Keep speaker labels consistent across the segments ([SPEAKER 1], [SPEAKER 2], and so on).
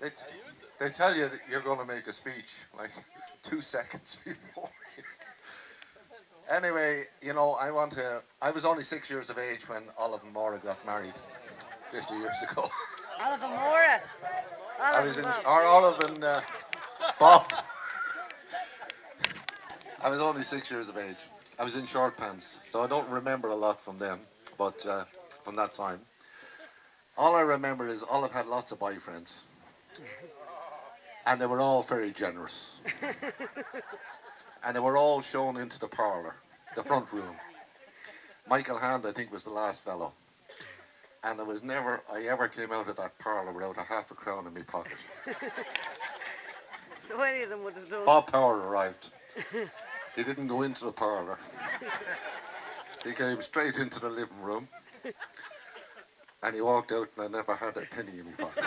[SPEAKER 1] They, they tell you that you're going to make a speech like 2 seconds before. Anyway, you know, I was only 6 years of age when Olive and Maura got married 50 years ago.
[SPEAKER 2] Oliver Mora.
[SPEAKER 1] I
[SPEAKER 2] Oliver
[SPEAKER 1] was in,
[SPEAKER 2] Bob.
[SPEAKER 1] or Olive and Bob. I was only 6 years of age. I was in short pants, so I don't remember a lot from them, but from that time. All I remember is Olive had lots of boyfriends, and they were all very generous. And they were all shown into the parlour, the front room. Michael Hand, I think, was the last fellow. And there was never, I ever came out of that parlour without a half a crown in my pocket.
[SPEAKER 2] So any of them would have done.
[SPEAKER 1] Bob Power arrived. He didn't go into the parlour. He came straight into the living room. And he walked out and I never had a penny in my pocket.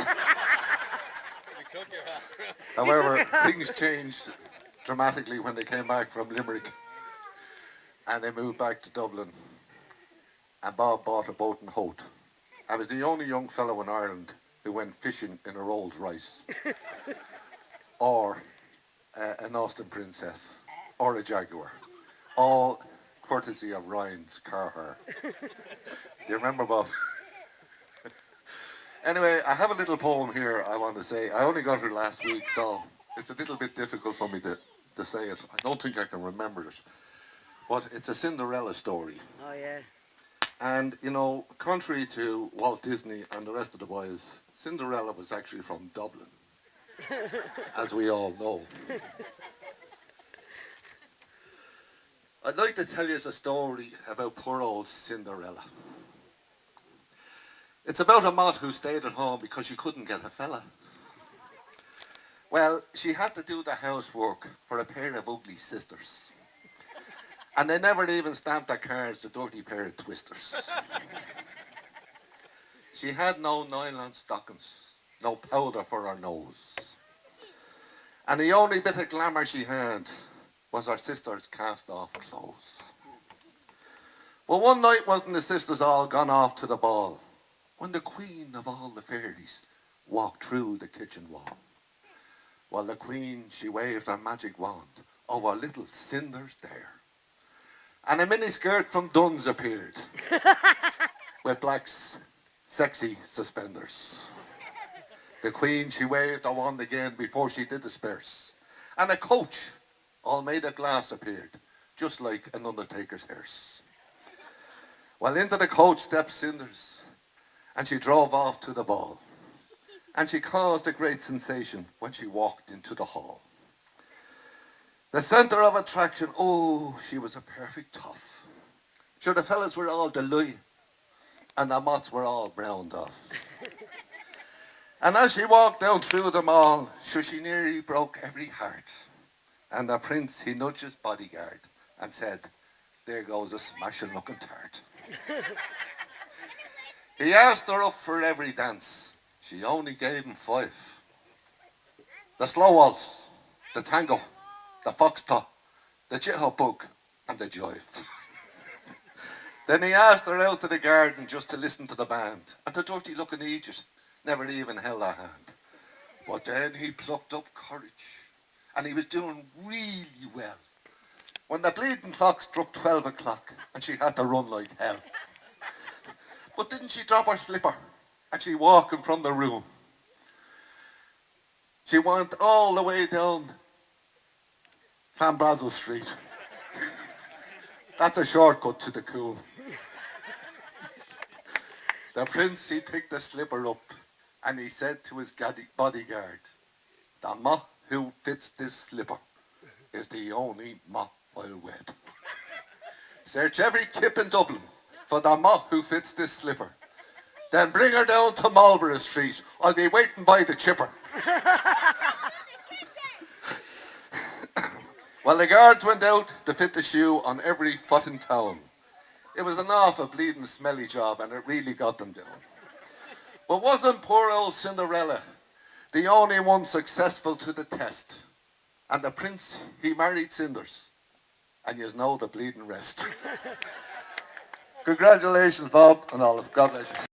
[SPEAKER 1] However, things changed dramatically when they came back from Limerick. And they moved back to Dublin. And Bob bought a boat in Hope. I was the only young fellow in Ireland who went fishing in a Rolls Royce. Or an Austin Princess. Or a Jaguar. All courtesy of Ryan's car hire. Do you remember, Bob? Anyway, I have a little poem here I want to say. I only got it last week, so it's a little bit difficult for me to say it. I don't think I can remember it. But it's a Cinderella story.
[SPEAKER 2] Oh, yeah.
[SPEAKER 1] And, you know, contrary to Walt Disney and the rest of the boys, Cinderella was actually from Dublin, as we all know. I'd like to tell you a story about poor old Cinderella. It's about a mot who stayed at home because she couldn't get a fella. Well, she had to do the housework for a pair of ugly sisters. And they never even stamped their cards, the dirty pair of twisters. She had no nylon stockings, no powder for her nose. And the only bit of glamour she had was her sisters' cast-off clothes. Well, one night wasn't the sisters all gone off to the ball when the queen of all the fairies walked through the kitchen wall. Well, the queen, she waved her magic wand over little Cinders there. And a miniskirt from Dunn's appeared with black, sexy suspenders. The queen, she waved her wand again before she did disperse. And a coach, all made of glass, appeared, just like an undertaker's hearse. Well, into the coach stepped Cinders, and she drove off to the ball. And she caused a great sensation when she walked into the hall. The centre of attraction, oh, she was a perfect toff. Sure, the fellas were all delighted, and the mots were all browned off. And as she walked down through them all, sure, she nearly broke every heart. And the prince, he nudged his bodyguard and said, there goes a smashing looking tart. He asked her up for every dance. She only gave him 5. The slow waltz, the tango, the foxtrot, the jitterbug, and the jive. Then he asked her out to the garden just to listen to the band, and the dirty-looking Egypt never even held her hand. But then he plucked up courage, and he was doing really well, when the bleeding clock struck 12 o'clock, and she had to run like hell. But didn't she drop her slipper, and she walking from the room? She went all the way down Clanbrassil Street. That's a shortcut to the cool. The prince, he picked the slipper up and he said to his bodyguard, the mot who fits this slipper is the only mot I'll wed. Search every kip in Dublin for the mot who fits this slipper. Then bring her down to Marlborough Street. I'll be waiting by the chipper. Well, the guards went out to fit the shoe on every foot in town. It was an awful bleeding smelly job and it really got them down. But wasn't poor old Cinderella the only one successful to the test? And the prince, he married Cinders. And you know the bleeding rest. Congratulations, Bob and Olive. God bless you.